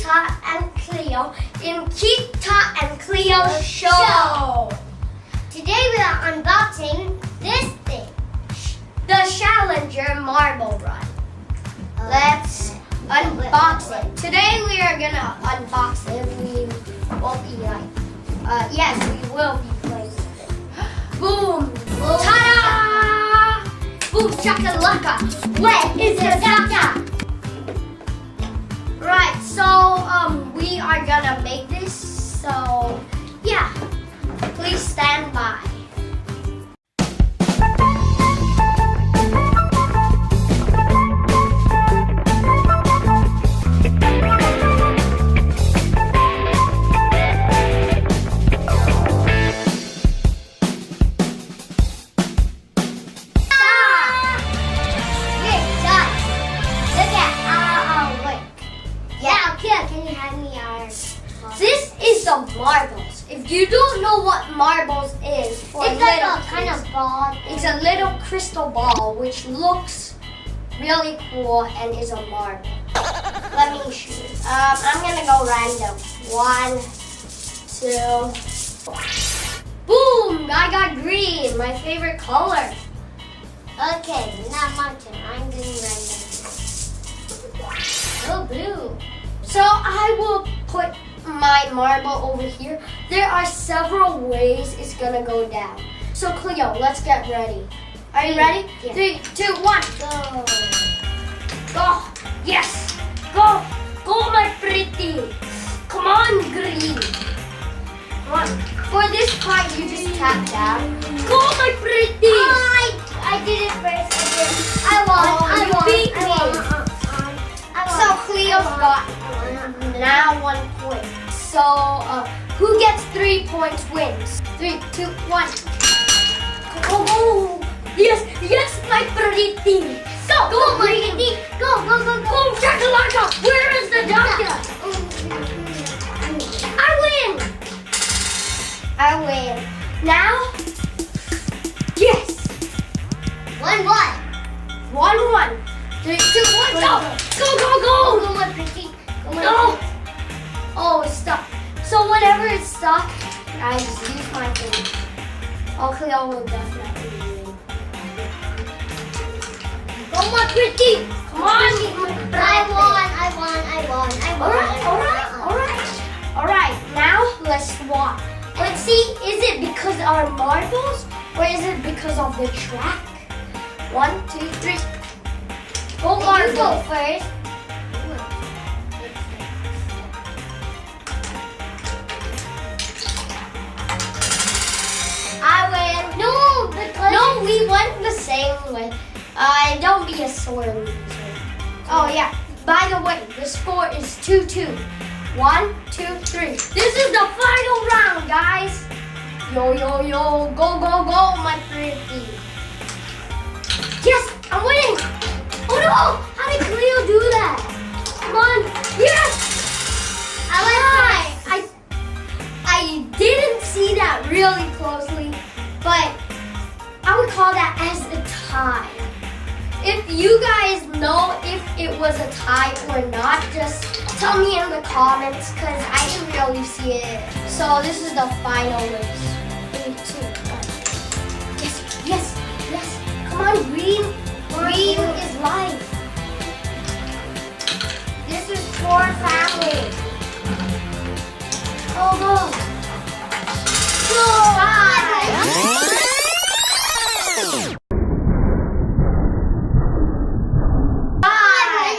Keeta and Cleo in Keeta and Cleo Show. Today we are unboxing this thing, the Challenger Marble Run. Let's unbox it. Today we are gonna unbox it. We won't be yes, we will be playing with it. Boom! Ta-da! Boom shakalaka! Where is the data? Right, so we are gonna make this. So yeah, please stand by. This is the marbles. If you don't know what marbles is, it's like a kind of ball. It's a little crystal ball which looks really cool and is a marble. Let me shoot. I'm gonna go random. 1, 2. Boom! I got green, my favorite color. Okay, now my turn. I'm doing random. Oh, blue. So I will put my marble over here. There are several ways it's gonna go down. So Cleo, let's get ready. Are you ready? Yeah. 3, 2, 1, go. Go. Yes. Go. Go, my pretty. Come on, green. Come on. For this part, you just tap down. Go, my pretty. I did it first. I won. You beat me. So Cleo's got now 1 point. So who gets 3 points wins. 3, 2, 1. Oh, yes, yes, my pretty. Go, go, my pretty. Go, go, go, go. Boom, shakalaka. Where is the doctor? I win. Now, yes. 1-1. 1-1. 3, 2, 1, go! Go, go, go! Go, my pretty. Go! Oh, it's stuck. So whenever it's stuck, I just use my thing. Oh, Cleo will definitely win. Go, my pretty! Come on! I won. Alright, now let's swap. Let's see, is it because of our marbles or is it because of the track? 1, 2, 3. Go, marble. You go first. I win. No, we went the same way. Don't be a sore loser. Oh yeah. By the way, the score is 2-2. 1, 2, 3. This is the final round, guys. Yo, yo, yo. Go, go, go, my pretty. Yes, I'm winning. Oh no! How did Cleo do that? Come on! Yes! I didn't see that really closely, but I would call that as a tie. If you guys know if it was a tie or not, just tell me in the comments because I didn't really see it. So this is the final race. 3, 2, 1. Yes, yes, yes. Come on, green. Green is life. This is for family. Oh, go. Go. Bye.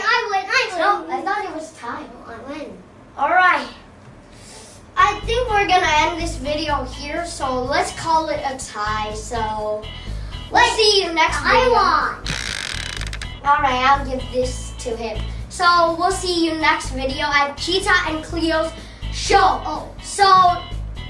I win. No, I thought it was time. I win. All right. I think we're going to end this video here. So let's call it a tie. So let's see you next video. I won. Alright, I'll give this to him. So we'll see you next video at Keeta and Cleo's Show. Oh, so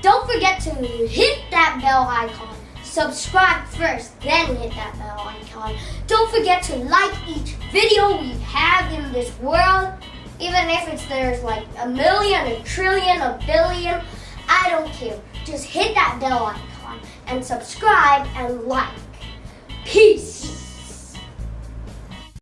don't forget to hit that bell icon. Subscribe first, then hit that bell icon. Don't forget to like each video we have in this world. Even if there's like a million, a trillion, a billion, I don't care. Just hit that bell icon and subscribe and like. Peace.